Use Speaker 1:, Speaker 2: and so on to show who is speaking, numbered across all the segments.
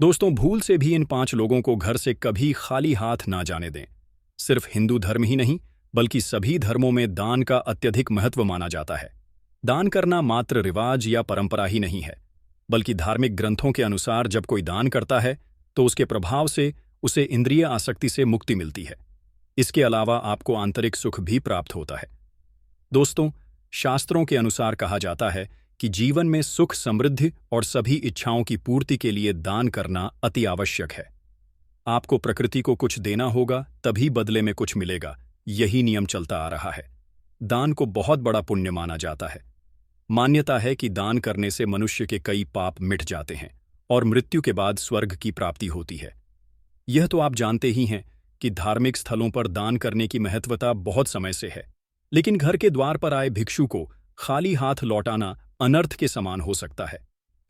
Speaker 1: दोस्तों, भूल से भी इन 5 लोगों को घर से कभी खाली हाथ ना जाने दें। सिर्फ हिंदू धर्म ही नहीं, बल्कि सभी धर्मों में दान का अत्यधिक महत्व माना जाता है। दान करना मात्र रिवाज या परंपरा ही नहीं है, बल्कि धार्मिक ग्रंथों के अनुसार जब कोई दान करता है तो उसके प्रभाव से उसे इंद्रिय आसक्ति से मुक्ति मिलती है। इसके अलावा आपको आंतरिक सुख भी प्राप्त होता है। दोस्तों, शास्त्रों के अनुसार कहा जाता है कि जीवन में सुख, समृद्धि और सभी इच्छाओं की पूर्ति के लिए दान करना अति आवश्यक है। आपको प्रकृति को कुछ देना होगा, तभी बदले में कुछ मिलेगा। यही नियम चलता आ रहा है। दान को बहुत बड़ा पुण्य माना जाता है। मान्यता है कि दान करने से मनुष्य के कई पाप मिट जाते हैं और मृत्यु के बाद स्वर्ग की प्राप्ति होती है। यह तो आप जानते ही हैं कि धार्मिक स्थलों पर दान करने की महत्वता बहुत समय से है, लेकिन घर के द्वार पर आए भिक्षु को खाली हाथ लौटाना अनर्थ के समान हो सकता है।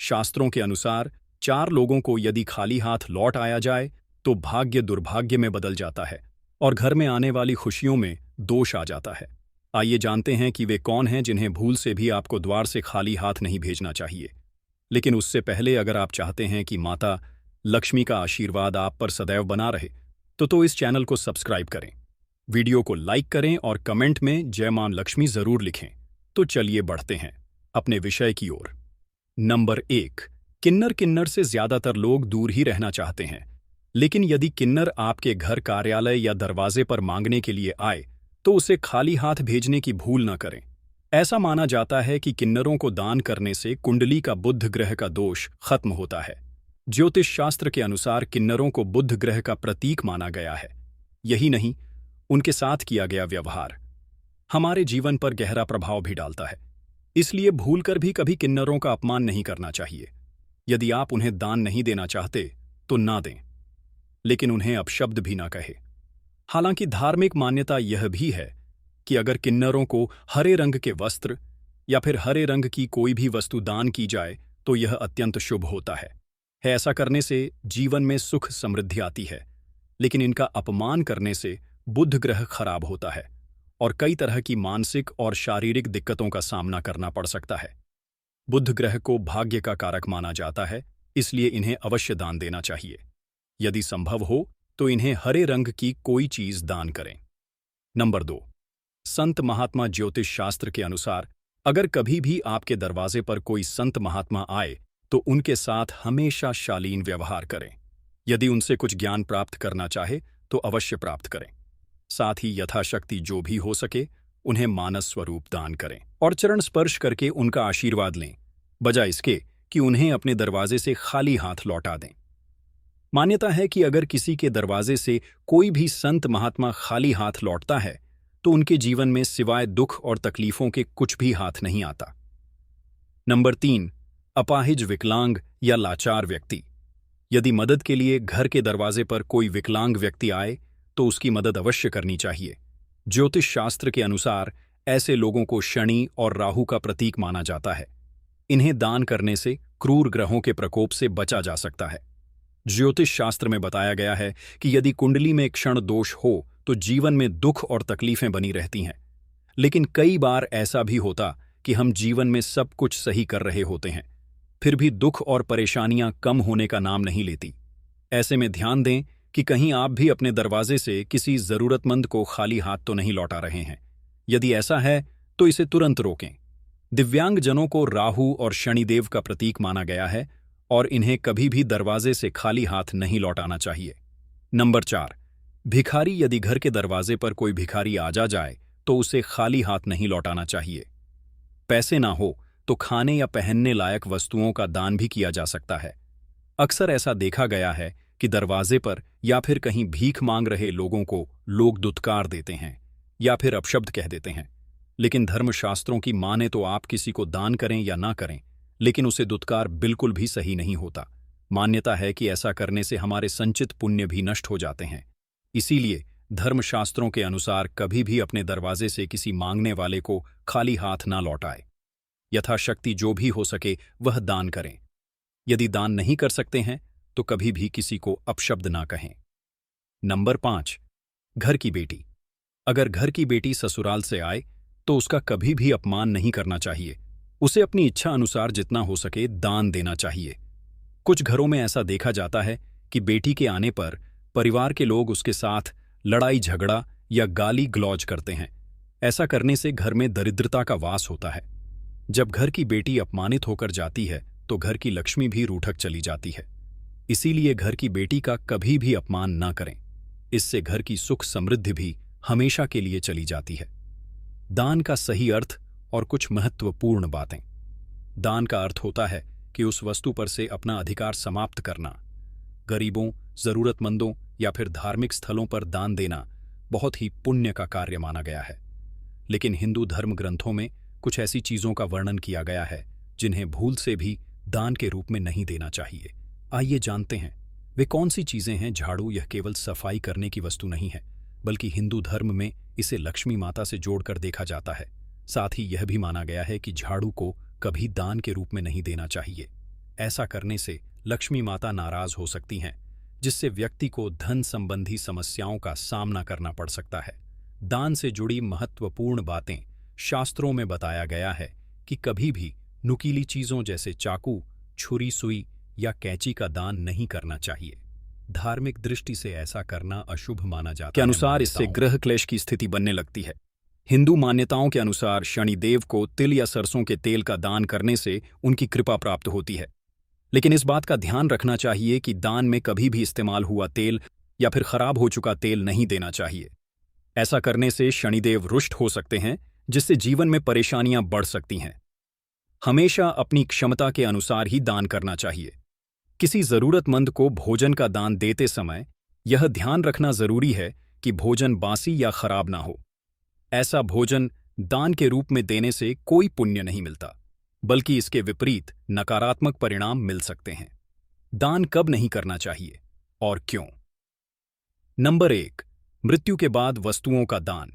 Speaker 1: शास्त्रों के अनुसार 4 लोगों को यदि खाली हाथ लौट आया जाए तो भाग्य दुर्भाग्य में बदल जाता है और घर में आने वाली खुशियों में दोष आ जाता है। आइए जानते हैं कि वे कौन हैं जिन्हें भूल से भी आपको द्वार से खाली हाथ नहीं भेजना चाहिए। लेकिन उससे पहले, अगर आप चाहते हैं कि माता लक्ष्मी का आशीर्वाद आप पर सदैव बना रहे, तो इस चैनल को सब्सक्राइब करें, वीडियो को लाइक करें और कमेंट में जय मां लक्ष्मी जरूर लिखें। तो चलिए बढ़ते हैं अपने विषय की ओर। नंबर 1, किन्नर। किन्नर से ज्यादातर लोग दूर ही रहना चाहते हैं, लेकिन यदि किन्नर आपके घर, कार्यालय या दरवाजे पर मांगने के लिए आए तो उसे खाली हाथ भेजने की भूल न करें। ऐसा माना जाता है कि किन्नरों को दान करने से कुंडली का बुध ग्रह का दोष खत्म होता है। ज्योतिष शास्त्र के अनुसार किन्नरों को बुध ग्रह का प्रतीक माना गया है। यही नहीं, उनके साथ किया गया व्यवहार हमारे जीवन पर गहरा प्रभाव भी डालता है। इसलिए भूलकर भी कभी किन्नरों का अपमान नहीं करना चाहिए। यदि आप उन्हें दान नहीं देना चाहते तो ना दें, लेकिन उन्हें अपशब्द भी ना कहे। हालांकि धार्मिक मान्यता यह भी है कि अगर किन्नरों को हरे रंग के वस्त्र या फिर हरे रंग की कोई भी वस्तु दान की जाए तो यह अत्यंत शुभ होता है। ऐसा करने से जीवन में सुख समृद्धि आती है, लेकिन इनका अपमान करने से बुध ग्रह खराब होता है और कई तरह की मानसिक और शारीरिक दिक्कतों का सामना करना पड़ सकता है। बुध ग्रह को भाग्य का कारक माना जाता है, इसलिए इन्हें अवश्य दान देना चाहिए। यदि संभव हो तो इन्हें हरे रंग की कोई चीज दान करें। नंबर 2, संत महात्मा। ज्योतिष शास्त्र के अनुसार अगर कभी भी आपके दरवाजे पर कोई संत महात्मा आए तो उनके साथ हमेशा शालीन व्यवहार करें। यदि उनसे कुछ ज्ञान प्राप्त करना चाहे तो अवश्य प्राप्त करें। साथ ही यथाशक्ति जो भी हो सके उन्हें मानस स्वरूप दान करें और चरण स्पर्श करके उनका आशीर्वाद लें, बजाय इसके कि उन्हें अपने दरवाजे से खाली हाथ लौटा दें। मान्यता है कि अगर किसी के दरवाजे से कोई भी संत महात्मा खाली हाथ लौटता है तो उनके जीवन में सिवाय दुख और तकलीफों के कुछ भी हाथ नहीं आता। नंबर 3, अपाहिज, विकलांग या लाचार व्यक्ति। यदि मदद के लिए घर के दरवाजे पर कोई विकलांग व्यक्ति आए तो उसकी मदद अवश्य करनी चाहिए। ज्योतिष शास्त्र के अनुसार ऐसे लोगों को शनि और राहु का प्रतीक माना जाता है। इन्हें दान करने से क्रूर ग्रहों के प्रकोप से बचा जा सकता है। ज्योतिष शास्त्र में बताया गया है कि यदि कुंडली में क्षण दोष हो तो जीवन में दुख और तकलीफें बनी रहती हैं। लेकिन कई बार ऐसा भी होता कि हम जीवन में सब कुछ सही कर रहे होते हैं, फिर भी दुख और परेशानियां कम होने का नाम नहीं लेती। ऐसे में ध्यान दें कि कहीं आप भी अपने दरवाजे से किसी जरूरतमंद को खाली हाथ तो नहीं लौटा रहे हैं। यदि ऐसा है तो इसे तुरंत रोकें। दिव्यांग जनों को राहु और शनिदेव का प्रतीक माना गया है और इन्हें कभी भी दरवाजे से खाली हाथ नहीं लौटाना चाहिए। नंबर 4, भिखारी। यदि घर के दरवाजे पर कोई भिखारी आ जाए तो उसे खाली हाथ नहीं लौटाना चाहिए। पैसे ना हो तो खाने या पहनने लायक वस्तुओं का दान भी किया जा सकता है। अक्सर ऐसा देखा गया है कि दरवाजे पर या फिर कहीं भीख मांग रहे लोगों को लोग दुत्कार देते हैं या फिर अपशब्द कह देते हैं। लेकिन धर्मशास्त्रों की माने तो आप किसी को दान करें या ना करें, लेकिन उसे दुत्कार बिल्कुल भी सही नहीं होता। मान्यता है कि ऐसा करने से हमारे संचित पुण्य भी नष्ट हो जाते हैं। इसीलिए धर्मशास्त्रों के अनुसार कभी भी अपने दरवाजे से किसी मांगने वाले को खाली हाथ ना लौटाए। यथाशक्ति जो भी हो सके वह दान करें। यदि दान नहीं कर सकते हैं तो कभी भी किसी को अपशब्द ना कहें। नंबर 5, घर की बेटी। अगर घर की बेटी ससुराल से आए तो उसका कभी भी अपमान नहीं करना चाहिए। उसे अपनी इच्छा अनुसार जितना हो सके दान देना चाहिए। कुछ घरों में ऐसा देखा जाता है कि बेटी के आने पर परिवार के लोग उसके साथ लड़ाई झगड़ा या गाली गलौज करते हैं। ऐसा करने से घर में दरिद्रता का वास होता है। जब घर की बेटी अपमानित होकर जाती है तो घर की लक्ष्मी भी रूठक चली जाती है। इसीलिए घर की बेटी का कभी भी अपमान न करें। इससे घर की सुख समृद्धि भी हमेशा के लिए चली जाती है। दान का सही अर्थ और कुछ महत्वपूर्ण बातें। दान का अर्थ होता है कि उस वस्तु पर से अपना अधिकार समाप्त करना। गरीबों, जरूरतमंदों या फिर धार्मिक स्थलों पर दान देना बहुत ही पुण्य का कार्य माना गया है। लेकिन हिंदू धर्म ग्रंथों में कुछ ऐसी चीजों का वर्णन किया गया है जिन्हें भूल से भी दान के रूप में नहीं देना चाहिए। आइए जानते हैं वे कौन सी चीजें हैं। झाड़ू यह केवल सफाई करने की वस्तु नहीं है, बल्कि हिंदू धर्म में इसे लक्ष्मी माता से जोड़कर देखा जाता है। साथ ही यह भी माना गया है कि झाड़ू को कभी दान के रूप में नहीं देना चाहिए। ऐसा करने से लक्ष्मी माता नाराज हो सकती हैं, जिससे व्यक्ति को धन संबंधी समस्याओं का सामना करना पड़ सकता है। दान से जुड़ी महत्वपूर्ण बातें। शास्त्रों में बताया गया है कि कभी भी नुकीली चीजों जैसे चाकू, छुरी, सुई या कैंची का दान नहीं करना चाहिए। धार्मिक दृष्टि से ऐसा करना अशुभ माना जाता है। के अनुसार इससे ग्रह क्लेश की स्थिति बनने लगती है। हिंदू मान्यताओं के अनुसार शनिदेव को तिल या सरसों के तेल का दान करने से उनकी कृपा प्राप्त होती है। लेकिन इस बात का ध्यान रखना चाहिए कि दान में कभी भी इस्तेमाल हुआ तेल या फिर खराब हो चुका तेल नहीं देना चाहिए। ऐसा करने से शनिदेव रुष्ट हो सकते हैं, जिससे जीवन में परेशानियां बढ़ सकती हैं। हमेशा अपनी क्षमता के अनुसार ही दान करना चाहिए। किसी जरूरतमंद को भोजन का दान देते समय यह ध्यान रखना जरूरी है कि भोजन बासी या खराब ना हो। ऐसा भोजन दान के रूप में देने से कोई पुण्य नहीं मिलता, बल्कि इसके विपरीत नकारात्मक परिणाम मिल सकते हैं। दान कब नहीं करना चाहिए और क्यों? नंबर 1, मृत्यु के बाद वस्तुओं का दान।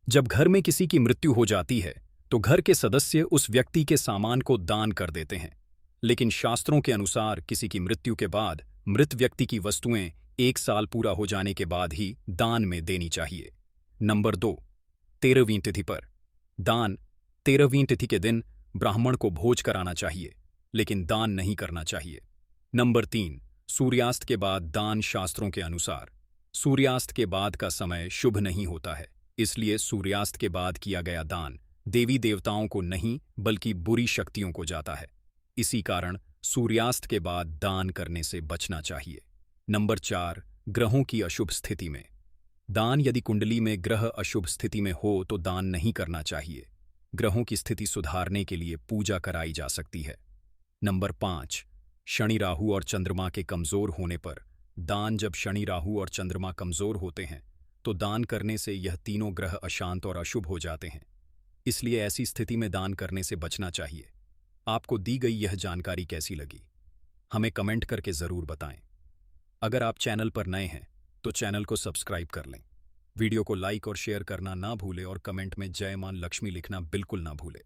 Speaker 1: जब घर में किसी की मृत्यु हो जाती है तो घर के सदस्य उस व्यक्ति के सामान को दान कर देते हैं। लेकिन शास्त्रों के अनुसार किसी की मृत्यु के बाद मृत व्यक्ति की वस्तुएं 1 साल पूरा हो जाने के बाद ही दान में देनी चाहिए। नंबर 2, 13वीं तिथि पर दान। 13वीं तिथि के दिन ब्राह्मण को भोज कराना चाहिए, लेकिन दान नहीं करना चाहिए। नंबर 3, सूर्यास्त के बाद दान। शास्त्रों के अनुसार सूर्यास्त के बाद का समय शुभ नहीं होता है, इसलिए सूर्यास्त के बाद किया गया दान देवी देवताओं को नहीं बल्कि बुरी शक्तियों को जाता है। इसी कारण सूर्यास्त के बाद दान करने से बचना चाहिए। नंबर 4, ग्रहों की अशुभ स्थिति में दान। यदि कुंडली में ग्रह अशुभ स्थिति में हो तो दान नहीं करना चाहिए। ग्रहों की स्थिति सुधारने के लिए पूजा कराई जा सकती है। नंबर 5, शनि, राहु और चंद्रमा के कमजोर होने पर दान। जब शनि, राहु और चंद्रमा कमजोर होते हैं तो दान करने से यह तीनों ग्रह अशांत और अशुभ हो जाते हैं। इसलिए ऐसी स्थिति में दान करने से बचना चाहिए। आपको दी गई यह जानकारी कैसी लगी, हमें कमेंट करके जरूर बताएं। अगर आप चैनल पर नए हैं तो चैनल को सब्सक्राइब कर लें। वीडियो को लाइक और शेयर करना ना भूलें और कमेंट में जय मां लक्ष्मी लिखना बिल्कुल ना भूलें।